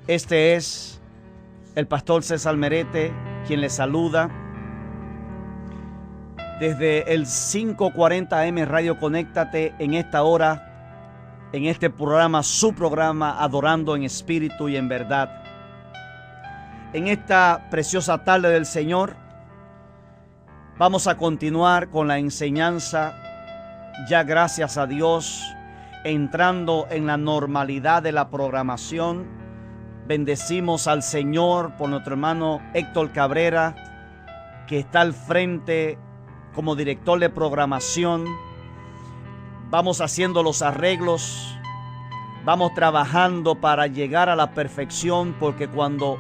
Este es el pastor César Merete, quien le saluda desde el 540 AM Radio Conéctate en esta hora, en este programa, su programa Adorando en Espíritu y en Verdad. En esta preciosa tarde del Señor, vamos a continuar con la enseñanza, ya gracias a Dios, entrando en la normalidad de la programación. Bendecimos al Señor por nuestro hermano Héctor Cabrera, que está al frente como director de programación. Vamos haciendo los arreglos, vamos trabajando para llegar a la perfección, porque cuando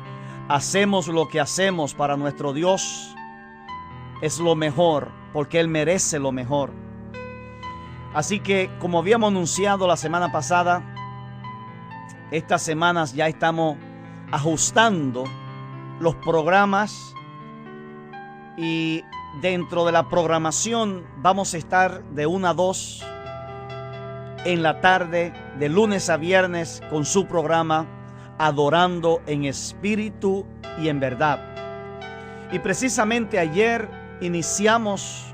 hacemos lo que hacemos para nuestro Dios, es lo mejor, porque Él merece lo mejor. Así que, como habíamos anunciado la semana pasada, estas semanas ya estamos ajustando los programas, y dentro de la programación vamos a estar de 1 a 2 en la tarde, de lunes a viernes, con su programa Adorando en Espíritu y en Verdad. Y precisamente ayer iniciamos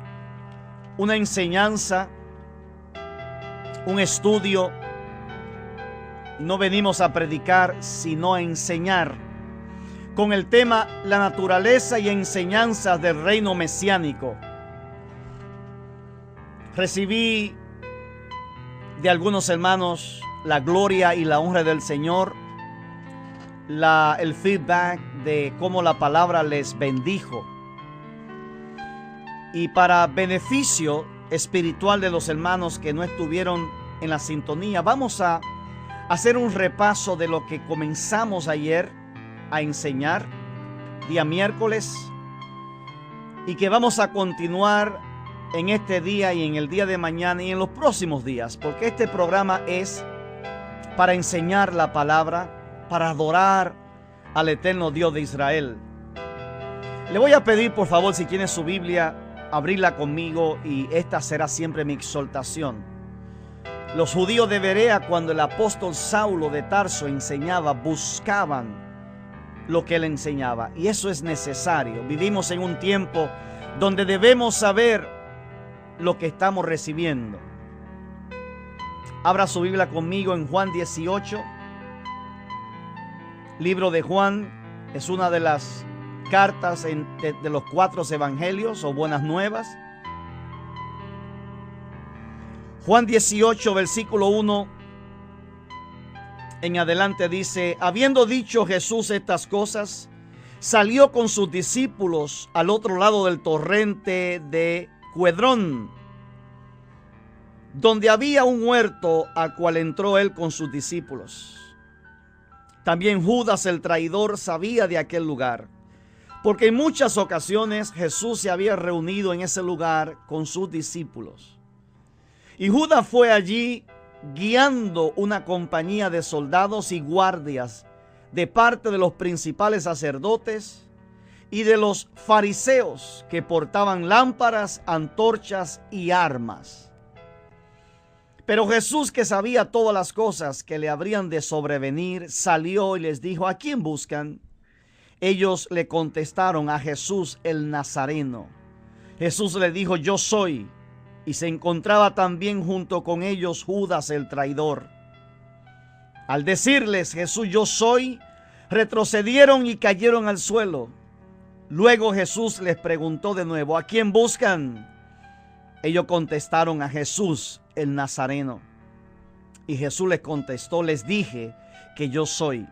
una enseñanza, un estudio. No venimos a predicar, sino a enseñar, con el tema la naturaleza y enseñanzas del reino mesiánico. Recibí de algunos hermanos la gloria y la honra del Señor, el feedback de cómo la palabra les bendijo. Y para beneficio espiritual de los hermanos que no estuvieron en la sintonía, vamos a hacer un repaso de lo que comenzamos ayer a enseñar, día miércoles, y que vamos a continuar en este día y en el día de mañana y en los próximos días, porque este programa es para enseñar la palabra, para adorar al eterno Dios de Israel. Le voy a pedir, por favor, si tiene su Biblia, abrirla conmigo, y esta será siempre mi exhortación. Los judíos de Berea, cuando el apóstol Saulo de Tarso enseñaba, buscaban lo que él enseñaba, y eso es necesario. Vivimos en un tiempo donde debemos saber lo que estamos recibiendo. Abra su Biblia conmigo en Juan 18. Libro de Juan es una de las cartas de los 4 evangelios o buenas nuevas. Juan 18, versículo 1 en adelante dice: habiendo dicho Jesús estas cosas, salió con sus discípulos al otro lado del torrente de Cedrón, donde había un huerto, al cual entró él con sus discípulos. También Judas el traidor sabía de aquel lugar, porque en muchas ocasiones Jesús se había reunido en ese lugar con sus discípulos. Y Judas fue allí guiando una compañía de soldados y guardias de parte de los principales sacerdotes y de los fariseos, que portaban lámparas, antorchas y armas. Pero Jesús, que sabía todas las cosas que le habrían de sobrevenir, salió y les dijo: ¿a quién buscan? Ellos le contestaron: a Jesús el Nazareno. Jesús le dijo: yo soy. Y se encontraba también junto con ellos Judas el traidor. Al decirles Jesús: yo soy, retrocedieron y cayeron al suelo. Luego Jesús les preguntó de nuevo: ¿a quién buscan? Ellos contestaron: a Jesús el Nazareno. Y Jesús les contestó: les dije que yo soy.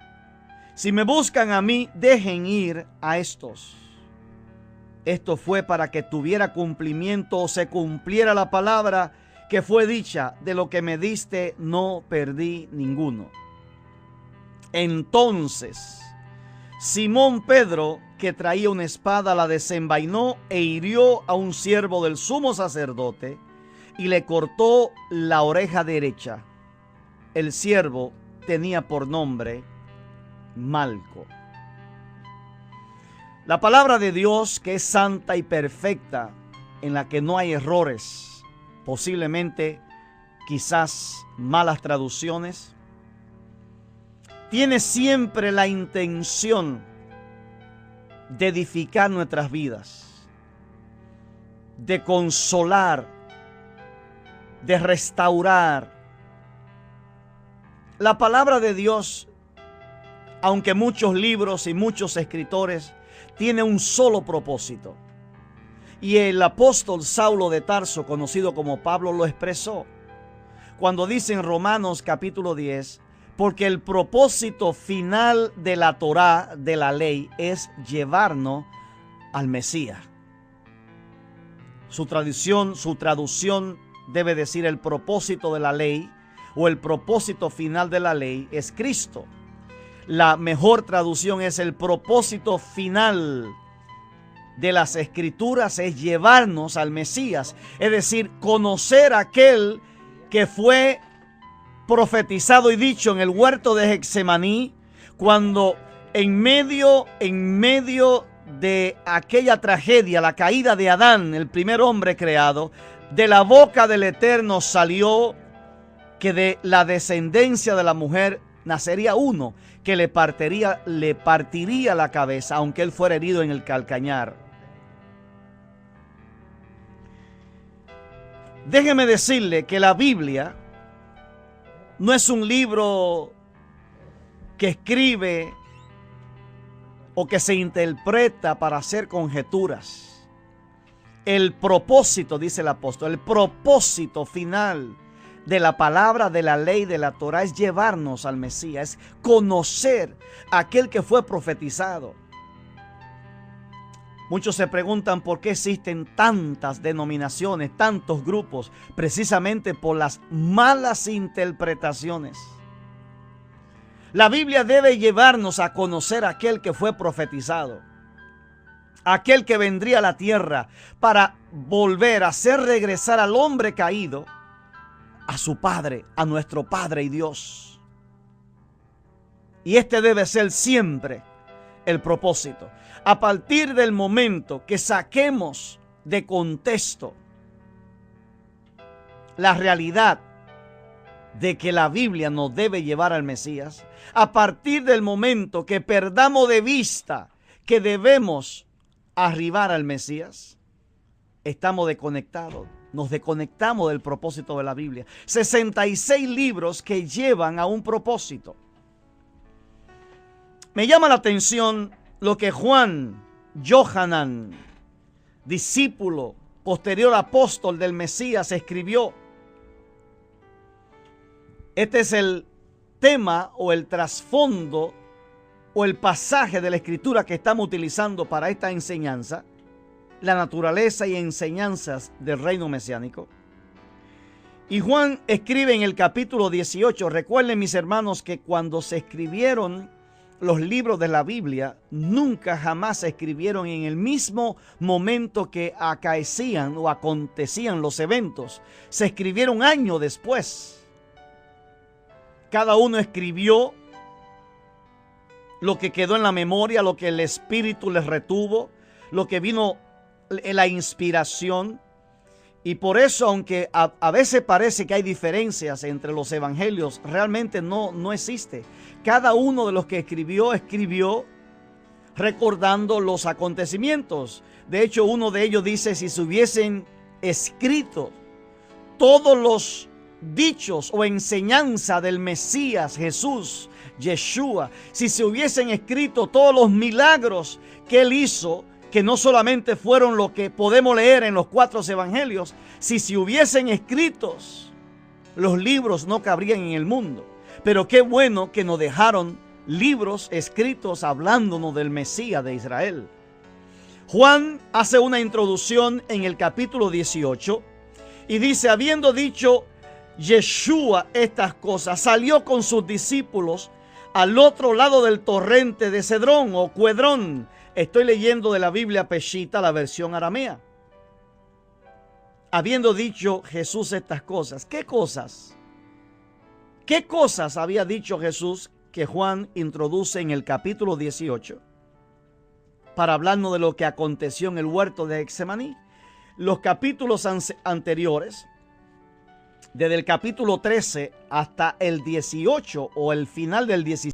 Si me buscan a mí, dejen ir a estos. Esto fue para que tuviera cumplimiento, o se cumpliera la palabra que fue dicha: de lo que me diste no perdí ninguno. Entonces Simón Pedro, que traía una espada, la desenvainó e hirió a un siervo del sumo sacerdote y le cortó la oreja derecha. El siervo tenía por nombre Malco. La palabra de Dios, que es santa y perfecta, en la que no hay errores, posiblemente quizás malas traducciones, tiene siempre la intención de edificar nuestras vidas, de consolar, de restaurar. La palabra de Dios, aunque muchos libros y muchos escritores, tiene un solo propósito. Y el apóstol Saulo de Tarso, conocido como Pablo, lo expresó cuando dice en Romanos capítulo 10, porque el propósito final de la Torá, de la ley, es llevarnos al Mesías. Su traducción debe decir el propósito de la ley o el propósito final de la ley es Cristo. La mejor traducción es el propósito final de las Escrituras es llevarnos al Mesías, es decir, conocer a aquel que fue profetizado y dicho en el huerto de Getsemaní, cuando en medio de aquella tragedia, la caída de Adán, el primer hombre creado, de la boca del Eterno salió que de la descendencia de la mujer nacería uno que le partiría la cabeza, aunque él fuera herido en el calcañar. Déjeme decirle que la Biblia no es un libro que escribe o que se interpreta para hacer conjeturas. El propósito, dice el apóstol, el propósito final de la palabra, de la ley, de la Torah es llevarnos al Mesías, es conocer a aquel que fue profetizado. Muchos se preguntan por qué existen tantas denominaciones, tantos grupos, precisamente por las malas interpretaciones. La Biblia debe llevarnos a conocer a aquel que fue profetizado, aquel que vendría a la tierra para volver a hacer regresar al hombre caído a su Padre, a nuestro Padre y Dios. Y este debe ser siempre el propósito. A partir del momento que saquemos de contexto la realidad de que la Biblia nos debe llevar al Mesías, a partir del momento que perdamos de vista que debemos arribar al Mesías, estamos desconectados. Nos desconectamos del propósito de la Biblia. 66 libros que llevan a un propósito. Me llama la atención lo que Juan, Johanan, discípulo, posterior apóstol del Mesías, escribió. Este es el tema o el trasfondo o el pasaje de la Escritura que estamos utilizando para esta enseñanza, la naturaleza y enseñanzas del reino mesiánico. Y Juan escribe en el capítulo 18, recuerden mis hermanos que cuando se escribieron los libros de la Biblia, nunca jamás se escribieron en el mismo momento que acaecían o acontecían los eventos. Se escribieron años después. Cada uno escribió lo que quedó en la memoria, lo que el Espíritu les retuvo, lo que vino en la inspiración. Y por eso, aunque a veces parece que hay diferencias entre los evangelios, realmente no existe. Cada uno de los que escribió recordando los acontecimientos. De hecho, uno de ellos dice, si se hubiesen escrito todos los dichos o enseñanza del Mesías, Jesús, Yeshua, si se hubiesen escrito todos los milagros que él hizo, que no solamente fueron lo que podemos leer en los 4 evangelios, si se hubiesen escritos, los libros no cabrían en el mundo. Pero qué bueno que nos dejaron libros escritos hablándonos del Mesías de Israel. Juan hace una introducción en el capítulo 18 y dice, habiendo dicho Yeshua estas cosas, salió con sus discípulos al otro lado del torrente de Cedrón o Cuedrón. Estoy leyendo de la Biblia Peshita, la versión aramea. Habiendo dicho Jesús estas cosas. ¿Qué cosas? ¿Qué cosas había dicho Jesús que Juan introduce en el capítulo 18? Para hablarnos de lo que aconteció en el huerto de Getsemaní. Los capítulos anteriores, desde el capítulo 13 hasta el 18 o el final del 17,